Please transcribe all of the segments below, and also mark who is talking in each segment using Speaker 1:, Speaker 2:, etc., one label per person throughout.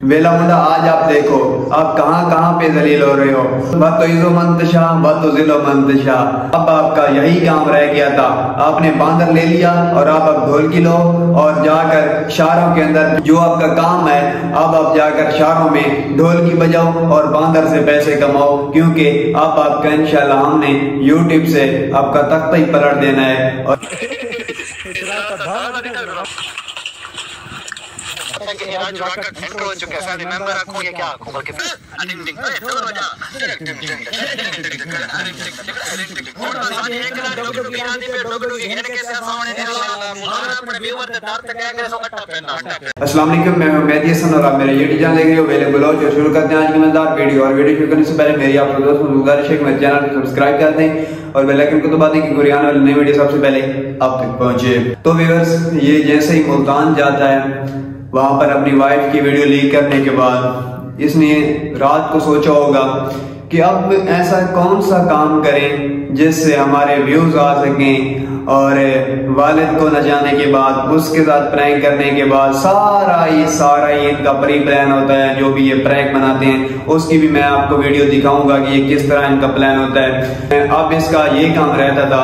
Speaker 1: वेला मुंडा आज आप देखो आप कहाँ पे जलील हो रहे हो। बात तो इजो मंतशा बात तो जिलो मंतशा। अब आपका यही काम रह गया था, आपने बांदर ले लिया और आप अब ढोलकी लो और जाकर शहरों के अंदर जो आपका काम है, अब आप जाकर शहरों में ढोलकी बजाओ और बांदर से पैसे कमाओ, क्योंकि अब आपका इंशाल्लाह हमने यूट्यूब से आपका तख्ता ही पलट देना है। और अस्सलाम वालेकुम, मैं मेहदी हसन और आप मेरे यूट्यूब चैनल देख रहे हो वेले ब्लॉग। जो शुरू करते हैं आज की मजेदार वीडियो। और वीडियो शुरू करने से पहले मेरी आप दोस्तों को गुजारिश है कि मेरे चैनल को सब्सक्राइब कर दें और बेल आइकन को दबा दें कि कुरान वाली नई वीडियो सबसे पहले आप तक पहुंचे। तो व्यूअर्स, ये जैसे ही मुल्तान जाता है वहां पर अपनी वाइफ की वीडियो लीक करने के बाद इसने रात को सोचा होगा कि अब ऐसा कौन सा काम करें जिससे हमारे व्यूज आ सकें, और वालिद को न जाने के बाद उसके साथ प्रैंक करने के बाद सारा ही इनका प्री प्लान होता है। जो भी ये प्रैंक बनाते हैं उसकी भी मैं आपको वीडियो दिखाऊंगा कि ये किस तरह इनका प्लान होता है। अब इसका ये काम रहता था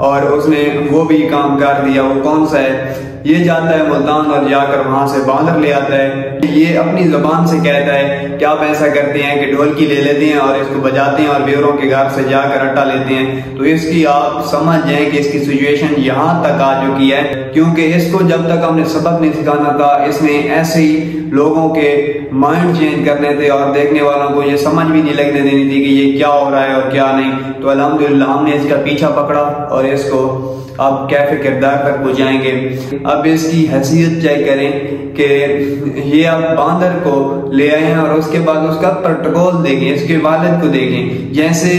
Speaker 1: और उसने वो भी काम कर दिया। वो कौन सा है? ये जाता है मुल्तान और जाकर वहां से बांदर ले आता है। ये अपनी जुबान से कहता है कि आप ऐसा करते हैं कि ढोलकी ले लेते हैं और इसको बजाते हैं और व्यूअरों के घर से जाकर अट्टा लेते हैं। तो इसकी आप समझ जाएं कि इसकी सिचुएशन यहाँ तक आ चुकी है, क्योंकि इसको जब तक हमने सबक नहीं सिखाना था इसने ऐसे ही लोगों के माइंड चेंज करने थे और देखने वालों को ये समझ भी नहीं लगने देनी थी कि ये क्या हो रहा है और क्या नहीं। तो अल्हम्दुलिल्लाह हमने इसका पीछा पकड़ा और इसको अब कैफे किरदार तक पहुंचाएंगे। अब इसकी हैसियत चेक करें कि ये अब बांदर को ले आए हैं और उसके बाद उसका प्रोटोकॉल देखें, इसके वालिद को देखें जैसे,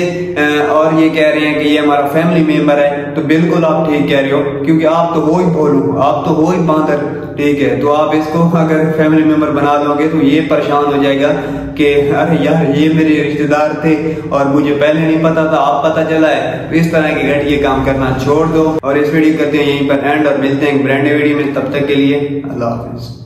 Speaker 1: और ये कह रहे हैं कि ये हमारा फैमिली मेंबर है। तो बिल्कुल आप ठीक कह रहे हो, क्योंकि आप तो हो ही भोलू, आप तो हो ही बांदर, ठीक है। तो आप इसको अगर फैमिली मेंबर बना दोगे तो ये परेशान हो जाएगा कि अरे यार ये मेरे रिश्तेदार थे और मुझे पहले नहीं पता था, आप पता चला है। तो इस तरह के घटिया काम करना छोड़ दो और इस वीडियो करते हैं यहीं पर एंड और मिलते हैं एक ब्रांड वीडियो में। तब तक के लिए अल्लाह हाफिज।